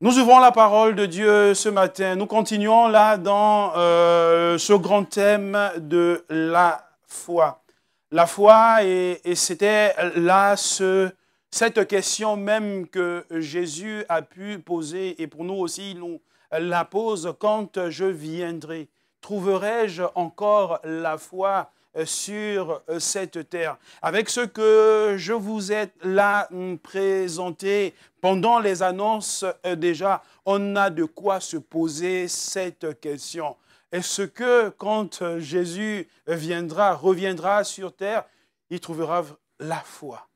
Nous ouvrons la parole de Dieu ce matin. Nous continuons là dans ce grand thème de la foi. La foi, et c'était là cette question même que Jésus a pu poser, et pour nous aussi, il nous la pose: quand je viendrai, trouverai-je encore la foi sur cette terre? Avec ce que je vous ai là présenté pendant les annonces, déjà, on a de quoi se poser cette question. Est-ce que quand Jésus reviendra sur terre, il trouvera la foi?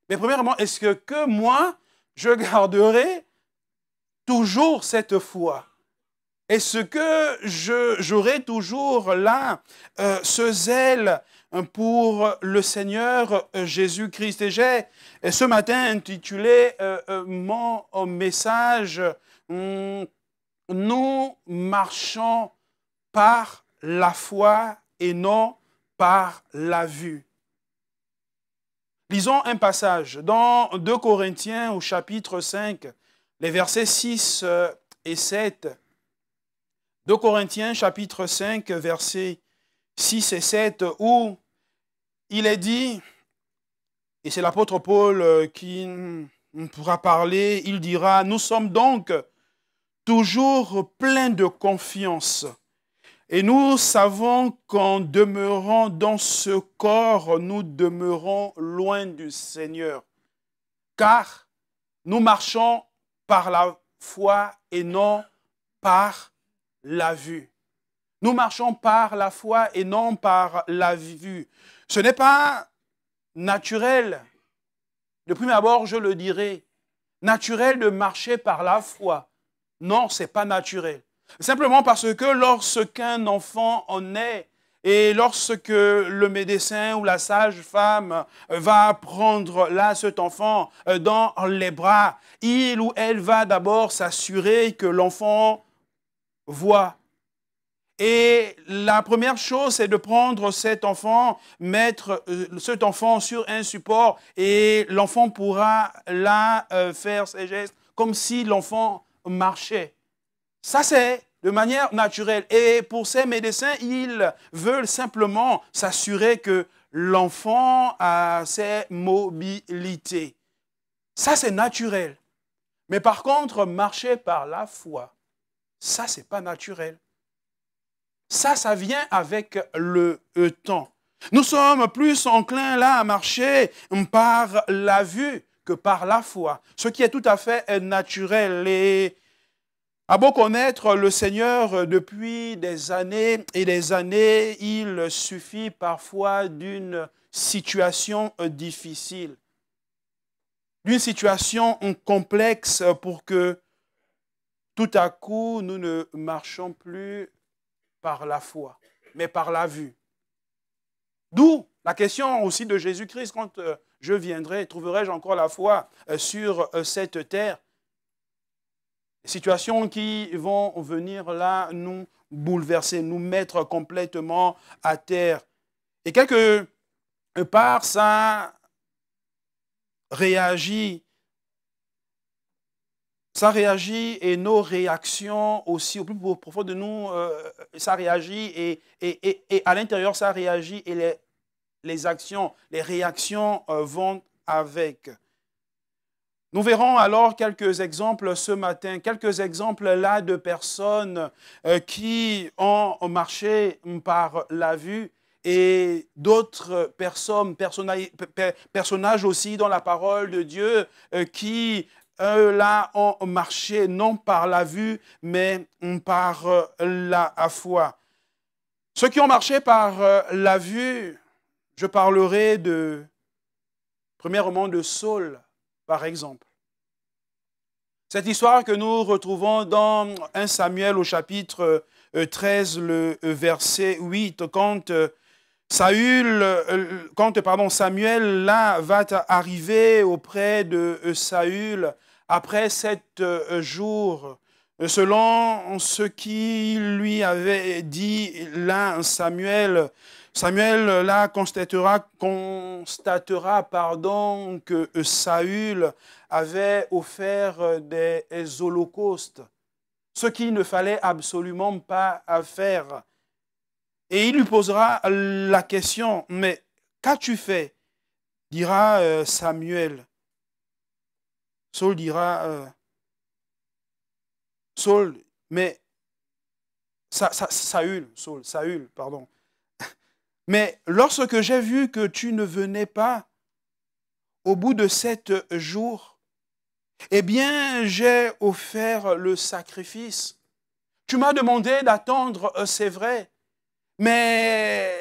Mais premièrement, est-ce que moi, je garderai toujours cette foi? Est-ce que j'aurai toujours là ce zèle pour le Seigneur Jésus-Christ? Et j'ai ce matin intitulé mon message « Nous marchons par la foi et non par la vue ». Lisons un passage dans 2 Corinthiens au chapitre 5, les versets 6 et 7. 2 Corinthiens chapitre 5, versets 6 et 7, où il est dit, et c'est l'apôtre Paul qui pourra parler, il dira: « Nous sommes donc toujours pleins de confiance, et nous savons qu'en demeurant dans ce corps, nous demeurons loin du Seigneur, car nous marchons par la foi et non par la vue. » Nous marchons par la foi et non par la vue. Ce n'est pas naturel, de prime abord je le dirais, naturel de marcher par la foi. Non, ce n'est pas naturel. Simplement parce que lorsqu'un enfant en naît, et lorsque le médecin ou la sage-femme va prendre là cet enfant dans les bras, il ou elle va d'abord s'assurer que l'enfant voit. Et la première chose, c'est de prendre cet enfant, mettre cet enfant sur un support, et l'enfant pourra là faire ses gestes comme si l'enfant marchait. Ça, c'est de manière naturelle. Et pour ces médecins, ils veulent simplement s'assurer que l'enfant a ses mobilités. Ça, c'est naturel. Mais par contre, marcher par la foi, ça, ce n'est pas naturel. Ça vient avec le temps. Nous sommes plus enclins là à marcher par la vue que par la foi, ce qui est tout à fait naturel. Et à beau connaître le Seigneur depuis des années et des années, il suffit parfois d'une situation difficile, d'une situation complexe pour que tout à coup nous ne marchions plus par la foi, mais par la vue. D'où la question aussi de Jésus-Christ: quand je viendrai, trouverai-je encore la foi sur cette terre? Situations qui vont venir là nous bouleverser, nous mettre complètement à terre. Et quelque part, ça réagit et nos réactions aussi, au plus profond de nous, ça réagit et à l'intérieur, ça réagit et les actions, les réactions vont avec. Nous verrons alors quelques exemples ce matin, quelques exemples là de personnes qui ont marché par la vue, et d'autres personnages aussi dans la parole de Dieu qui là ont marché non par la vue, mais par la foi. Ceux qui ont marché par la vue, je parlerai premièrement de Saul, par exemple. Cette histoire que nous retrouvons dans 1 Samuel au chapitre 13, le verset 8, quand Samuel là va arriver auprès de Saül après 7 jours, selon ce qu'il lui avait dit là Samuel, Samuel là constatera pardon, que Saül avait offert des holocaustes, ce qu'il ne fallait absolument pas faire. Et il lui posera la question, mais qu'as-tu fait? Dira Samuel. Saul dira, Saul, mais Saül, pardon. Mais lorsque j'ai vu que tu ne venais pas au bout de 7 jours, eh bien, j'ai offert le sacrifice. Tu m'as demandé d'attendre, c'est vrai, mais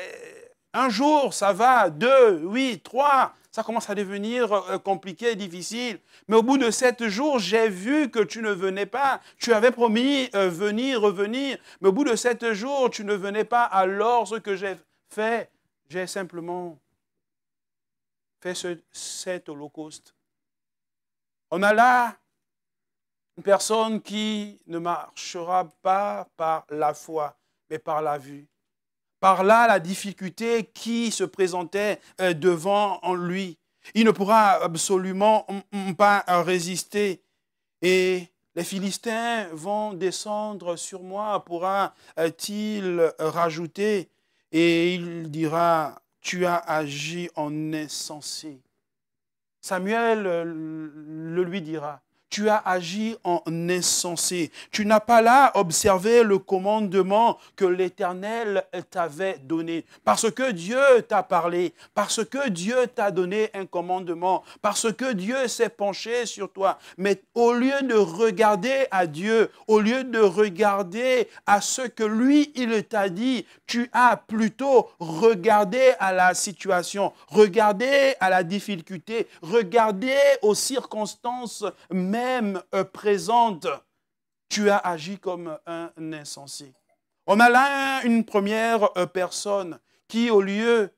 un jour, ça va, 2, oui, 3, ça commence à devenir compliqué, difficile. Mais au bout de 7 jours, j'ai vu que tu ne venais pas. Tu avais promis venir, revenir. Mais au bout de 7 jours, tu ne venais pas. Alors, ce que j'ai fait, j'ai simplement fait cet holocauste. On a là une personne qui ne marchera pas par la foi, mais par la vue. Par là, la difficulté qui se présentait devant lui. Il ne pourra absolument pas résister. Et les Philistins vont descendre sur moi, pourra-t-il rajouter. Et il dira, tu as agi en insensé. Samuel le lui dira. Tu as agi en insensé. Tu n'as pas là observé le commandement que l'Éternel t'avait donné. Parce que Dieu t'a parlé, parce que Dieu t'a donné un commandement, parce que Dieu s'est penché sur toi. Mais au lieu de regarder à Dieu, au lieu de regarder à ce que lui, il t'a dit, tu as plutôt regardé à la situation, regardé à la difficulté, regardé aux circonstances même présentes. Tu as agi comme un insensé. On a là une première personne qui, au lieu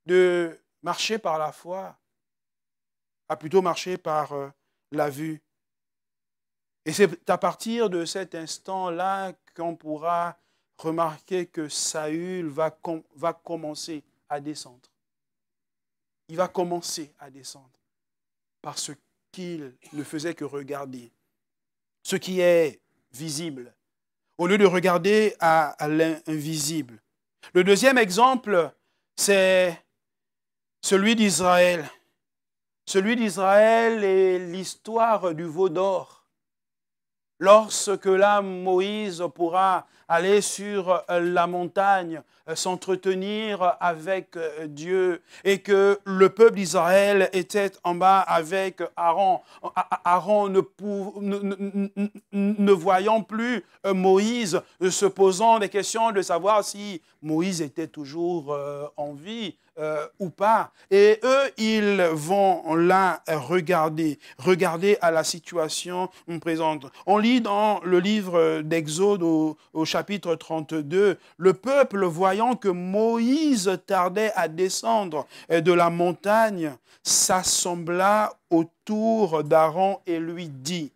de marcher par la foi, a plutôt marché par la vue. Et c'est à partir de cet instant-là qu'on pourra remarquer que Saül va commencer à descendre. Il va commencer à descendre parce qu'il ne faisait que regarder ce qui est visible, au lieu de regarder à l'invisible. Le deuxième exemple, c'est celui d'Israël. Celui d'Israël est l'histoire du veau d'or. Lorsque là, Moïse pourra aller sur la montagne, s'entretenir avec Dieu, et que le peuple d'Israël était en bas avec Aaron. Aaron ne voyant plus Moïse, se posant des questions de savoir si Moïse était toujours en vie ou pas. Et eux, ils vont là regarder à la situation présente. On lit dans le livre d'Exode au chapitre 32, le peuple voyant que Moïse tardait à descendre de la montagne, s'assembla autour d'Aaron et lui dit,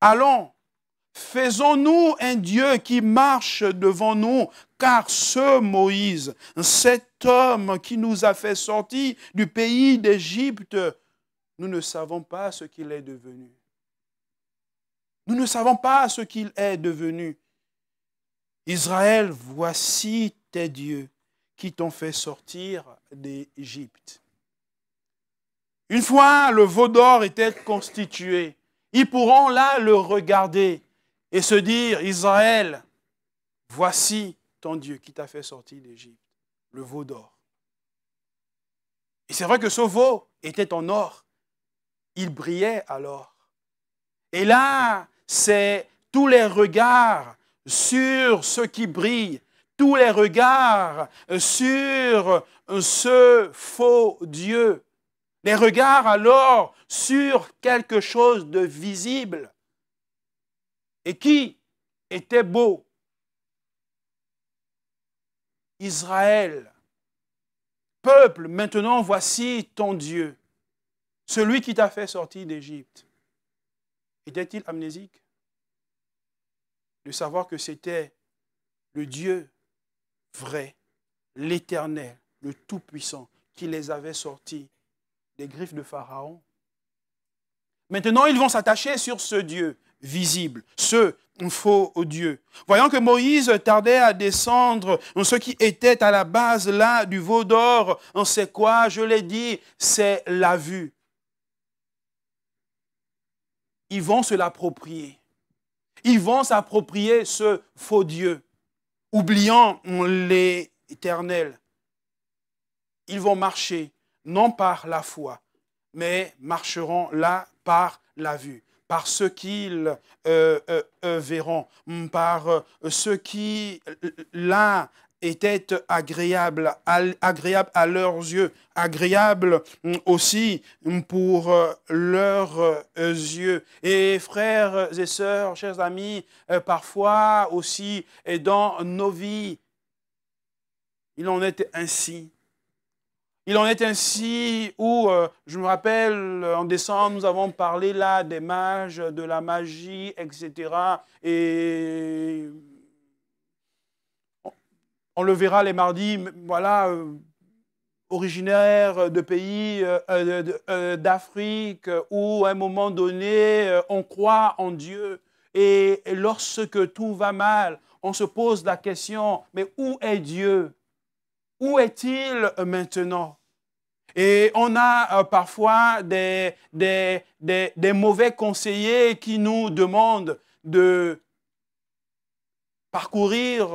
allons, faisons-nous un Dieu qui marche devant nous, car ce Moïse, cet homme qui nous a fait sortir du pays d'Égypte, nous ne savons pas ce qu'il est devenu. Nous ne savons pas ce qu'il est devenu. Israël, voici tes dieux qui t'ont fait sortir d'Égypte. Une fois le veau d'or était constitué, ils pourront là le regarder et se dire, Israël, voici ton Dieu qui t'a fait sortir d'Égypte, le veau d'or. Et c'est vrai que ce veau était en or. Il brillait alors. Et là, c'est tous les regards sur ce qui brille, tous les regards sur ce faux Dieu, les regards alors sur quelque chose de visible et qui était beau. Israël, peuple, maintenant voici ton Dieu, celui qui t'a fait sortir d'Égypte. Était-il amnésique de savoir que c'était le Dieu vrai, l'Éternel, le Tout-Puissant, qui les avait sortis des griffes de Pharaon. Maintenant, ils vont s'attacher sur ce Dieu visible, ce faux Dieu. Voyant que Moïse tardait à descendre, ce qui était à la base là du veau d'or, on sait quoi? Je l'ai dit, c'est la vue. Ils vont se l'approprier. Ils vont s'approprier ce faux Dieu, oubliant l'Éternel. Ils vont marcher, non par la foi, mais marcheront là par la vue, par ce qu'ils verront, par ce qui là était agréable à leurs yeux, agréable aussi pour leurs yeux. Et frères et sœurs, chers amis, parfois aussi dans nos vies, il en est ainsi. Il en est ainsi où, je me rappelle, en décembre, nous avons parlé là des mages, de la magie, etc. Et on le verra les mardis, voilà, originaires de pays d'Afrique où à un moment donné, on croit en Dieu. Et lorsque tout va mal, on se pose la question, mais où est Dieu? Où est-il maintenant? Et on a parfois des mauvais conseillers qui nous demandent de parcourir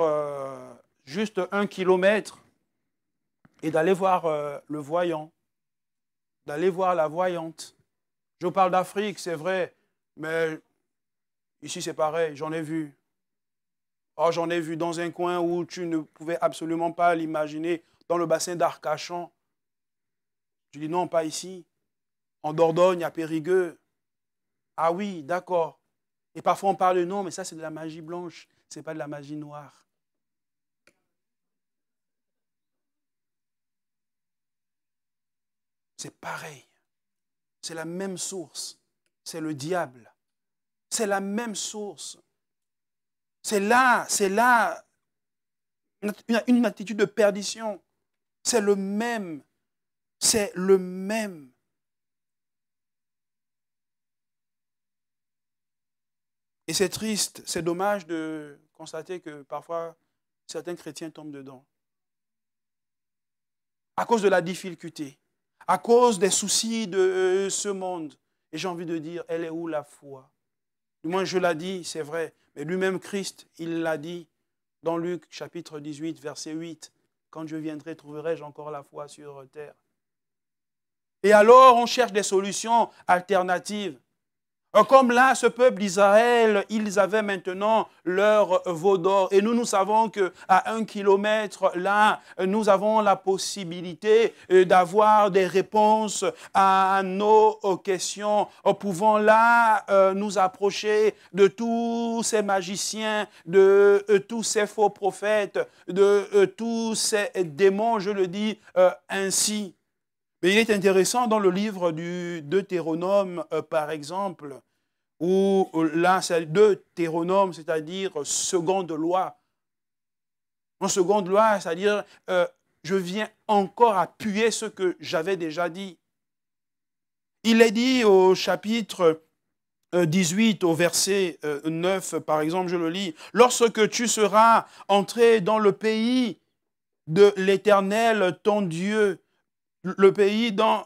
juste 1 kilomètre et d'aller voir le voyant, d'aller voir la voyante. Je parle d'Afrique, c'est vrai, mais ici c'est pareil, j'en ai vu. Oh, j'en ai vu dans un coin où tu ne pouvais absolument pas l'imaginer, dans le bassin d'Arcachon. Je dis non, pas ici. En Dordogne, à Périgueux. Ah oui, d'accord. Et parfois on parle de non, mais ça c'est de la magie blanche, ce n'est pas de la magie noire. C'est pareil. C'est la même source. C'est le diable. C'est la même source. C'est là une attitude de perdition. C'est le même. C'est le même. Et c'est triste, c'est dommage de constater que parfois certains chrétiens tombent dedans. À cause de la difficulté, à cause des soucis de ce monde. Et j'ai envie de dire, elle est où la foi? Du moins, je l'ai dit, c'est vrai, mais lui-même Christ, il l'a dit dans Luc chapitre 18, verset 8. Quand je viendrai, trouverai-je encore la foi sur terre? Et alors, on cherche des solutions alternatives. Comme là, ce peuple d'Israël, ils avaient maintenant leur veau d'or. Et nous savons qu'à 1 kilomètre, là, nous avons la possibilité d'avoir des réponses à nos questions. Pouvant là nous approcher de tous ces magiciens, de tous ces faux prophètes, de tous ces démons, je le dis ainsi. Mais il est intéressant dans le livre du Deutéronome, par exemple, où là, c'est Deutéronome, c'est-à-dire seconde loi. En seconde loi, c'est-à-dire, je viens encore appuyer ce que j'avais déjà dit. Il est dit au chapitre 18, au verset 9, par exemple, je le lis. « Lorsque tu seras entré dans le pays de l'Éternel, ton Dieu, le pays dans...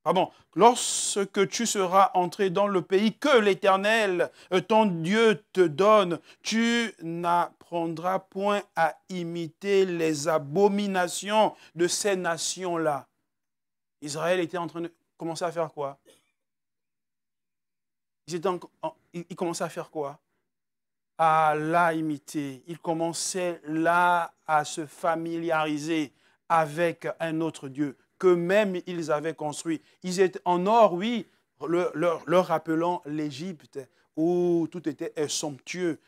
Pardon, lorsque tu seras entré dans le pays que l'Éternel, ton Dieu, te donne, tu n'apprendras point à imiter les abominations de ces nations-là. » Israël était en train de commencer à faire quoi? Il commençait à faire quoi? À la imiter. Il commençait là à se familiariser avec un autre Dieu qu'eux-mêmes ils avaient construit. Ils étaient en or, oui, leur rappelant l'Égypte, où tout était somptueux.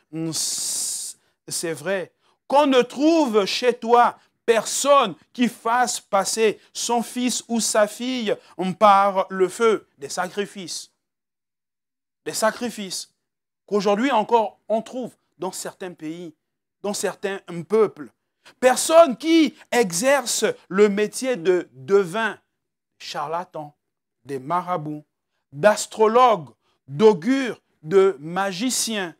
C'est vrai. Qu'on ne trouve chez toi personne qui fasse passer son fils ou sa fille par le feu, des sacrifices. Des sacrifices qu'aujourd'hui encore on trouve dans certains pays, dans certains peuples. Personne qui exerce le métier de devin, charlatan, des marabouts, d'astrologues, d'augures, de magiciens,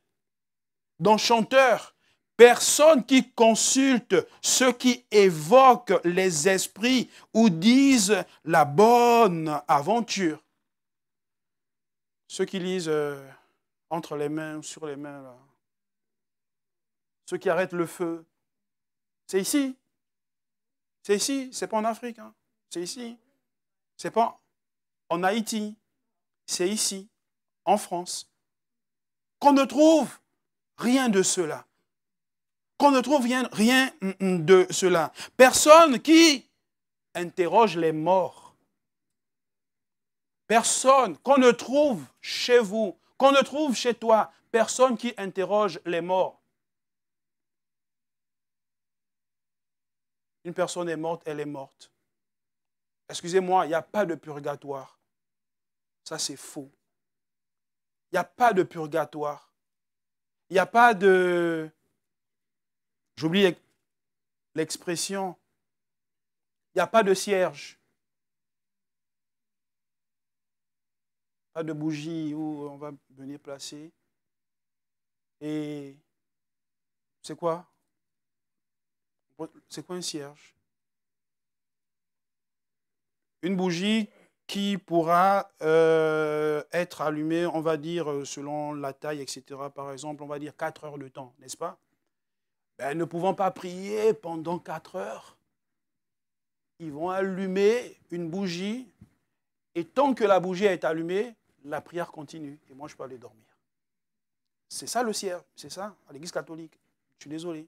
d'enchanteurs. Personne qui consulte ceux qui évoquent les esprits ou disent la bonne aventure. Ceux qui lisent entre les mains, sur les mains, là. Ceux qui arrêtent le feu. C'est ici. C'est ici. C'est pas en Afrique. Hein. C'est ici. C'est pas en Haïti. C'est ici. En France. Qu'on ne trouve rien de cela. Qu'on ne trouve rien de cela. Personne qui interroge les morts. Personne qu'on ne trouve chez vous, qu'on ne trouve chez toi. Personne qui interroge les morts. Une personne est morte, elle est morte. Excusez-moi, il n'y a pas de purgatoire. Ça, c'est faux. Il n'y a pas de purgatoire. Il n'y a pas de... J'oublie l'expression. Il n'y a pas de cierge. Pas de bougie où on va venir placer. Et c'est quoi? C'est quoi un cierge? Une bougie qui pourra être allumée, on va dire, selon la taille, etc. Par exemple, on va dire 4 heures de temps, n'est-ce pas? Ben, ne pouvant pas prier pendant 4 heures, ils vont allumer une bougie et tant que la bougie est allumée, la prière continue et moi je peux aller dormir. C'est ça le cierge, c'est ça, à l'église catholique. Je suis désolé.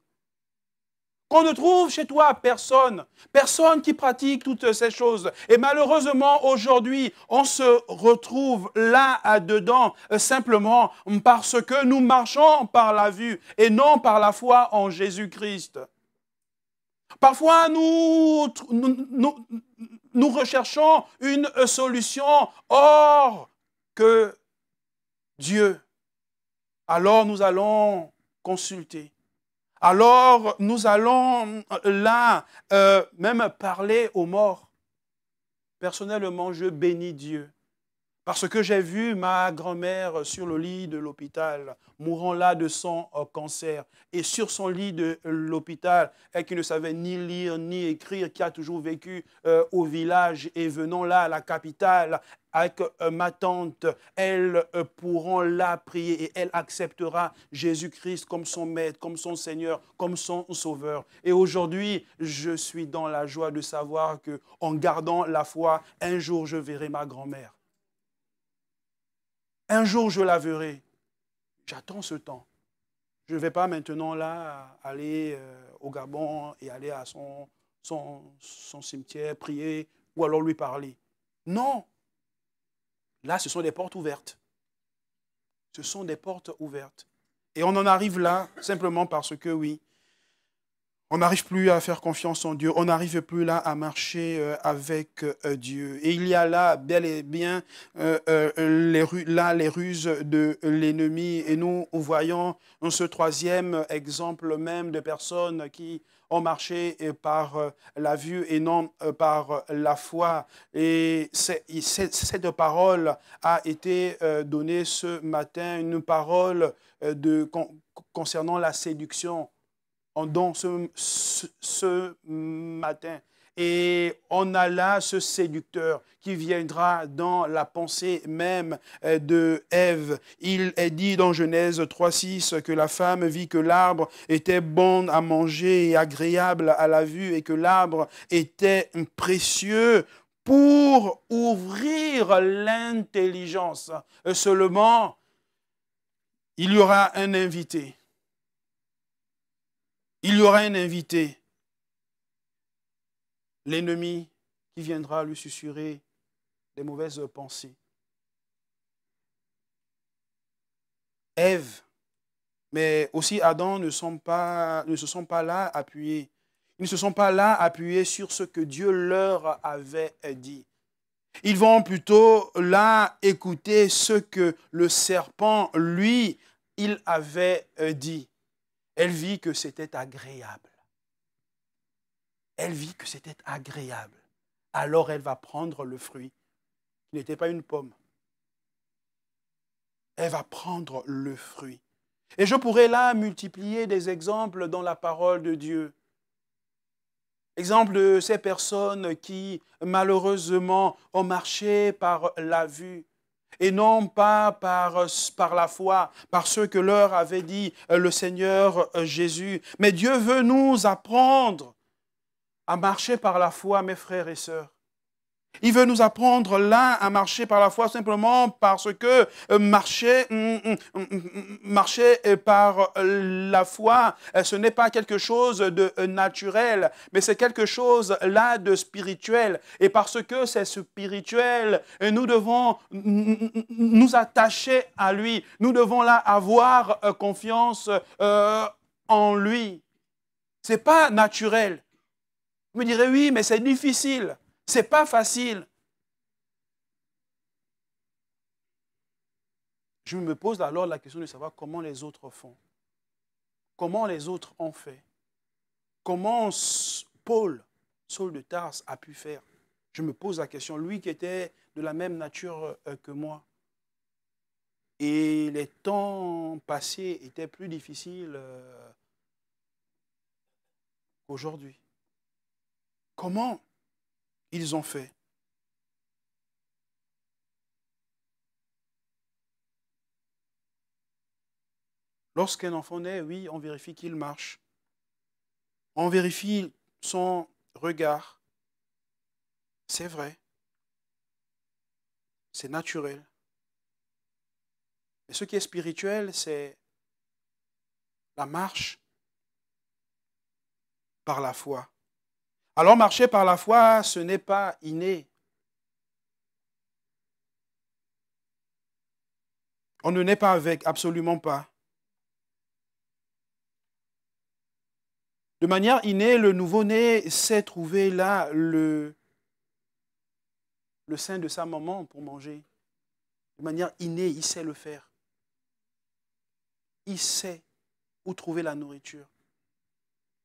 Qu'on ne trouve chez toi personne, personne qui pratique toutes ces choses. Et malheureusement, aujourd'hui, on se retrouve là-dedans simplement parce que nous marchons par la vue et non par la foi en Jésus-Christ. Parfois, nous recherchons une solution hors que Dieu. Alors, nous allons consulter. Alors, nous allons là même parler aux morts. Personnellement, je bénis Dieu. Parce que j'ai vu ma grand-mère sur le lit de l'hôpital, mourant là de son cancer. Et sur son lit de l'hôpital, elle qui ne savait ni lire ni écrire, qui a toujours vécu au village et venant là à la capitale, avec ma tante, elles pourront là prier et elle acceptera Jésus-Christ comme son maître, comme son Seigneur, comme son sauveur. Et aujourd'hui, je suis dans la joie de savoir qu'en gardant la foi, un jour je verrai ma grand-mère. Un jour, je la verrai. J'attends ce temps. Je ne vais pas maintenant là aller au Gabon et aller à son cimetière, prier ou alors lui parler. Non. Là, ce sont des portes ouvertes. Ce sont des portes ouvertes. Et on en arrive là simplement parce que oui, on n'arrive plus à faire confiance en Dieu. On n'arrive plus là à marcher avec Dieu. Et il y a là bel et bien les ruses de l'ennemi. Et nous voyons ce troisième exemple même de personnes qui ont marché par la vue et non par la foi. Et cette parole a été donnée ce matin, une parole concernant la séduction. En don ce matin. Et on a là ce séducteur qui viendra dans la pensée même de Ève. Il est dit dans Genèse 3,6 que la femme vit que l'arbre était bon à manger et agréable à la vue et que l'arbre était précieux pour ouvrir l'intelligence. Seulement, il y aura un invité. Il y aura un invité, l'ennemi qui viendra lui susurrer des mauvaises pensées. Ève, mais aussi Adam ne se sont pas là appuyés. Ils ne se sont pas là appuyés sur ce que Dieu leur avait dit. Ils vont plutôt là écouter ce que le serpent, lui, il avait dit. Elle vit que c'était agréable. Elle vit que c'était agréable. Alors elle va prendre le fruit, qui n'était pas une pomme. Elle va prendre le fruit. Et je pourrais là multiplier des exemples dans la parole de Dieu. Exemple de ces personnes qui, malheureusement, ont marché par la vue et non pas par la foi, par ce que leur avait dit le Seigneur Jésus. Mais Dieu veut nous apprendre à marcher par la foi, mes frères et sœurs. Il veut nous apprendre là à marcher par la foi simplement parce que marcher par la foi, ce n'est pas quelque chose de naturel, mais c'est quelque chose là de spirituel. Et parce que c'est spirituel, nous devons nous attacher à lui. Nous devons là avoir confiance en lui. Ce n'est pas naturel. Vous me direz, oui, mais c'est difficile. Ce n'est pas facile. Je me pose alors la question de savoir comment les autres font. Comment les autres ont fait. Comment Saul de Tarse, a pu faire. Je me pose la question, lui qui était de la même nature que moi. Et les temps passés étaient plus difficiles qu'aujourd'hui. Comment ils ont fait? Lorsqu'un enfant naît, oui, on vérifie qu'il marche. On vérifie son regard. C'est vrai. C'est naturel. Mais ce qui est spirituel, c'est la marche par la foi. Alors marcher par la foi, ce n'est pas inné. On ne naît pas avec, absolument pas. De manière innée, le nouveau-né sait trouver là le sein de sa maman pour manger. De manière innée, il sait le faire. Il sait où trouver la nourriture.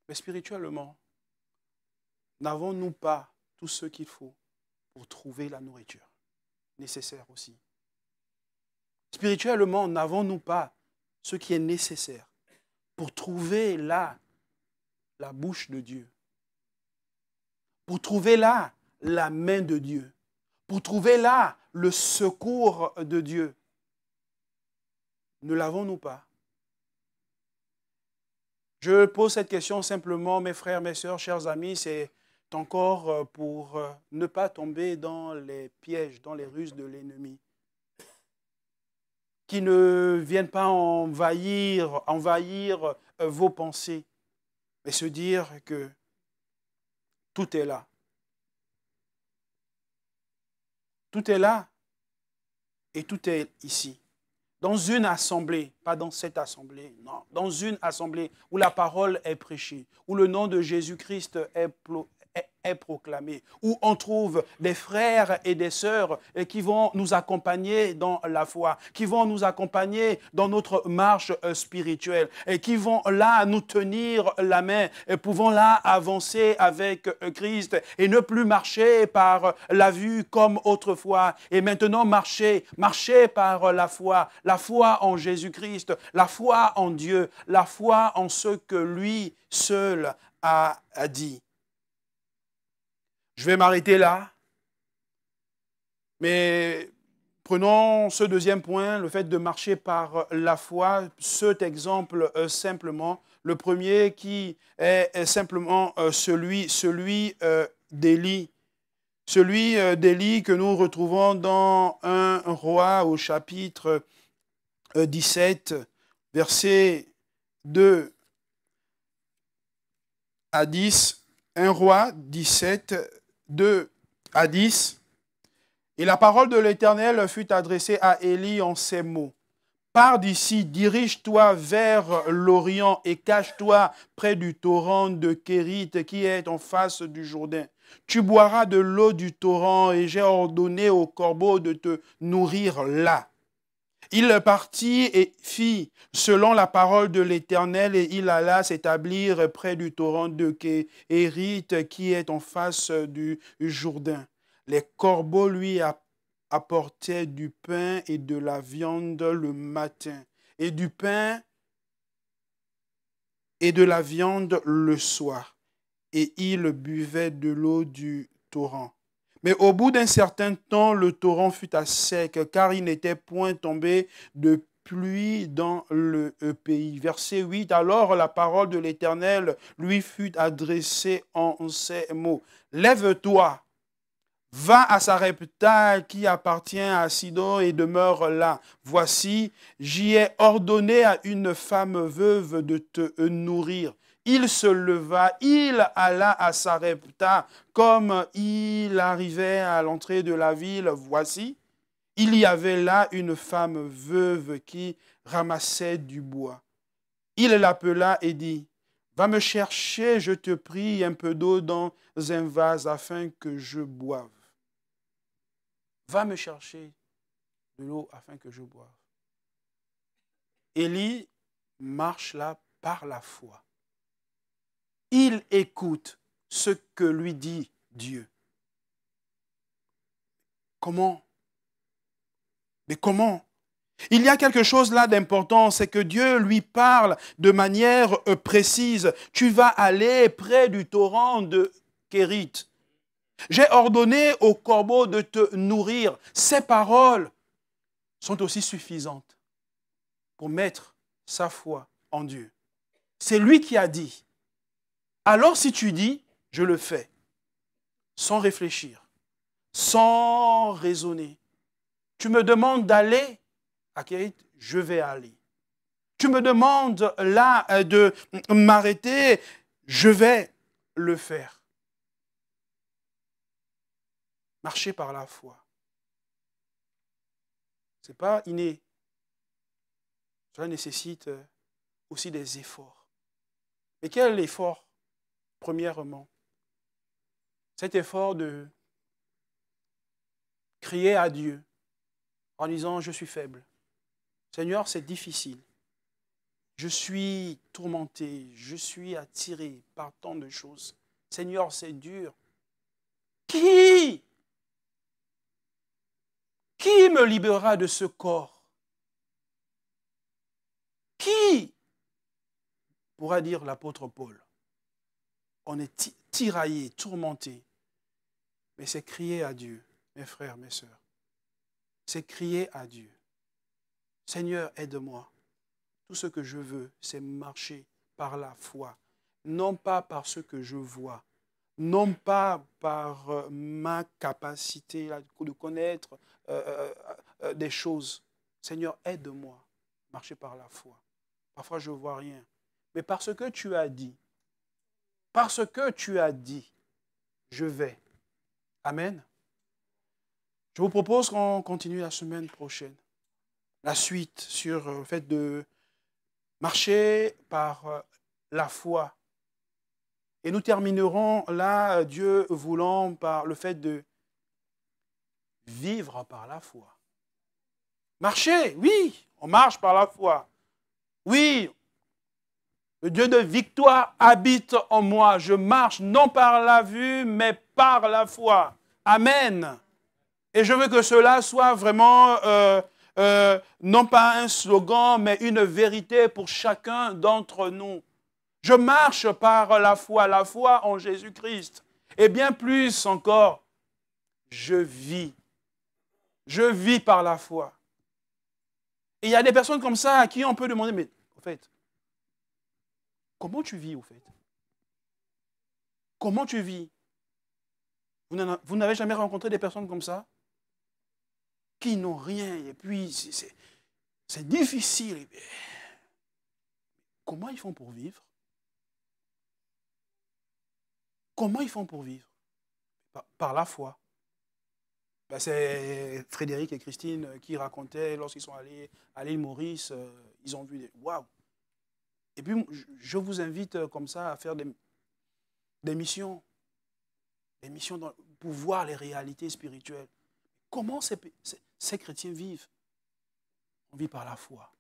Mais spirituellement, n'avons-nous pas tout ce qu'il faut pour trouver la nourriture nécessaire aussi? Spirituellement, n'avons-nous pas ce qui est nécessaire pour trouver là la bouche de Dieu, pour trouver là la main de Dieu, pour trouver là le secours de Dieu? Ne l'avons-nous pas? Je pose cette question simplement, mes frères, mes sœurs, chers amis, c'est encore pour ne pas tomber dans les pièges, dans les ruses de l'ennemi, qui ne viennent pas envahir vos pensées, mais se dire que tout est là. Tout est là et tout est ici. Dans une assemblée, pas dans cette assemblée, non, dans une assemblée où la parole est prêchée, où le nom de Jésus-Christ est proclamé, où on trouve des frères et des sœurs qui vont nous accompagner dans la foi, qui vont nous accompagner dans notre marche spirituelle et qui vont là nous tenir la main et pouvons là avancer avec Christ et ne plus marcher par la vue comme autrefois et maintenant marcher par la foi en Jésus-Christ, la foi en Dieu, la foi en ce que lui seul a dit. Je vais m'arrêter là, mais prenons ce deuxième point, le fait de marcher par la foi, cet exemple simplement. Le premier qui est simplement celui d'Élie. Celui d'Élie que nous retrouvons dans 1 Roi au chapitre 17, versets 2 à 10. 1 Roi 17, 2 à 10. Et la parole de l'Éternel fut adressée à Élie en ces mots. Pars d'ici, dirige-toi vers l'Orient et cache-toi près du torrent de Kérit qui est en face du Jourdain. Tu boiras de l'eau du torrent et j'ai ordonné aux corbeaux de te nourrir là. Il partit et fit selon la parole de l'Éternel et il alla s'établir près du torrent de Kérith qui est en face du Jourdain. Les corbeaux lui apportaient du pain et de la viande le matin et du pain et de la viande le soir. Et il buvait de l'eau du torrent. Mais au bout d'un certain temps, le torrent fut à sec, car il n'était point tombé de pluie dans le pays. Verset 8, alors la parole de l'Éternel lui fut adressée en ces mots. Lève-toi, va à Sarepta qui appartient à Sidon et demeure là. Voici, j'y ai ordonné à une femme veuve de te nourrir. Il se leva, il alla à Sarepta, comme il arrivait à l'entrée de la ville. Voici, il y avait là une femme veuve qui ramassait du bois. Il l'appela et dit, va me chercher, je te prie, un peu d'eau dans un vase afin que je boive. Va me chercher de l'eau afin que je boive. Élie marche là par la foi. Il écoute ce que lui dit Dieu. Comment? Mais comment? Il y a quelque chose là d'important, c'est que Dieu lui parle de manière précise. Tu vas aller près du torrent de Kérith. J'ai ordonné aux corbeaux de te nourrir. Ces paroles sont aussi suffisantes pour mettre sa foi en Dieu. C'est lui qui a dit. Alors si tu dis, je le fais, sans réfléchir, sans raisonner. Tu me demandes d'aller à Kérith, je vais aller. Tu me demandes là de m'arrêter, je vais le faire. Marcher par la foi. Ce n'est pas inné. Cela nécessite aussi des efforts. Mais quel est l'effort? Premièrement, cet effort de crier à Dieu en disant, je suis faible. Seigneur, c'est difficile. Je suis tourmenté, je suis attiré par tant de choses. Seigneur, c'est dur. Qui me libérera de ce corps? Qui pourra dire l'apôtre Paul? On est tiraillé, tourmenté. Mais c'est crier à Dieu, mes frères, mes sœurs. C'est crier à Dieu. Seigneur, aide-moi. Tout ce que je veux, c'est marcher par la foi. Non pas par ce que je vois. Non pas par ma capacité de connaître des choses. Seigneur, aide-moi à marcher par la foi. Parfois, je ne vois rien. Mais parce que tu as dit, je vais. Amen. Je vous propose qu'on continue la semaine prochaine. La suite sur le fait de marcher par la foi. Et nous terminerons là, Dieu voulant, par le fait de vivre par la foi. Marcher, oui, on marche par la foi. Oui, le Dieu de victoire habite en moi. Je marche non par la vue, mais par la foi. Amen. Et je veux que cela soit vraiment, non pas un slogan, mais une vérité pour chacun d'entre nous. Je marche par la foi en Jésus-Christ. Et bien plus encore, je vis. Je vis par la foi. Et il y a des personnes comme ça à qui on peut demander, mais au fait, comment tu vis au fait? Comment tu vis? Vous n'avez jamais rencontré des personnes comme ça? Qui n'ont rien, et puis c'est difficile. Comment ils font pour vivre? Comment ils font pour vivre? Par la foi. Ben, c'est Frédéric et Christine qui racontaient lorsqu'ils sont allés à l'île Maurice, ils ont vu des... Waouh! Et puis, je vous invite comme ça à faire des missions. Des missions pour voir les réalités spirituelles. Comment ces chrétiens vivent? On vit par la foi.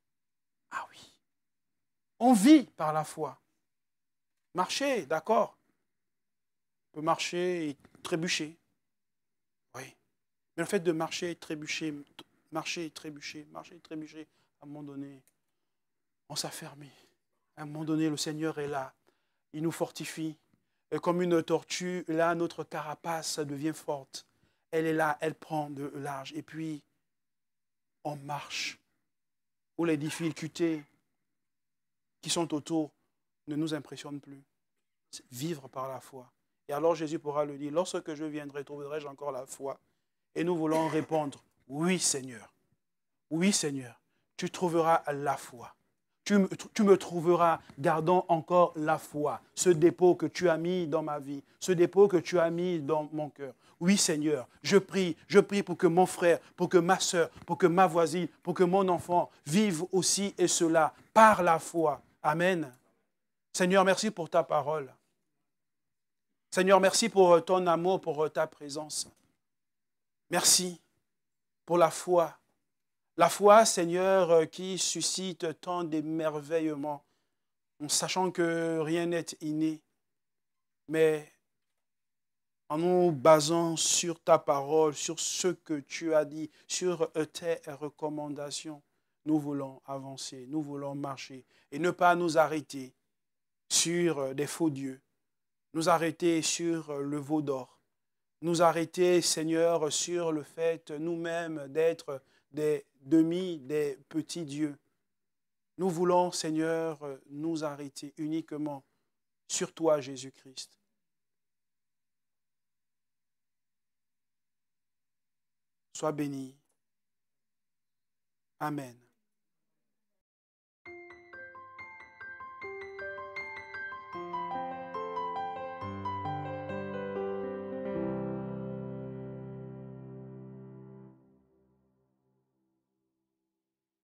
Ah oui. On vit par la foi. Marcher, d'accord. On peut marcher et trébucher. Oui. Mais le fait de marcher et trébucher, marcher et trébucher, à un moment donné, on s'affermit. À un moment donné, le Seigneur est là. Il nous fortifie. Et comme une tortue, là, notre carapace devient forte. Elle est là, elle prend de large. Et puis, on marche. Où les difficultés qui sont autour ne nous impressionnent plus. C'est vivre par la foi. Et alors Jésus pourra le dire, lorsque je viendrai, trouverai-je encore la foi? Et nous voulons répondre, oui Seigneur, tu trouveras la foi. Tu me trouveras gardant encore la foi, ce dépôt que tu as mis dans ma vie, ce dépôt que tu as mis dans mon cœur. Oui Seigneur, je prie pour que mon frère, pour que ma soeur, pour que ma voisine, pour que mon enfant vive aussi et cela par la foi. Amen. Seigneur, merci pour ta parole. Seigneur, merci pour ton amour, pour ta présence. Merci pour la foi. La foi, Seigneur, qui suscite tant d'émerveillement, en sachant que rien n'est inné, mais en nous basant sur ta parole, sur ce que tu as dit, sur tes recommandations, nous voulons avancer, nous voulons marcher et ne pas nous arrêter sur des faux dieux, nous arrêter sur le veau d'or, nous arrêter, Seigneur, sur le fait nous-mêmes d'être des des petits dieux. Nous voulons, Seigneur, nous arrêter uniquement sur toi, Jésus-Christ. Sois béni. Amen.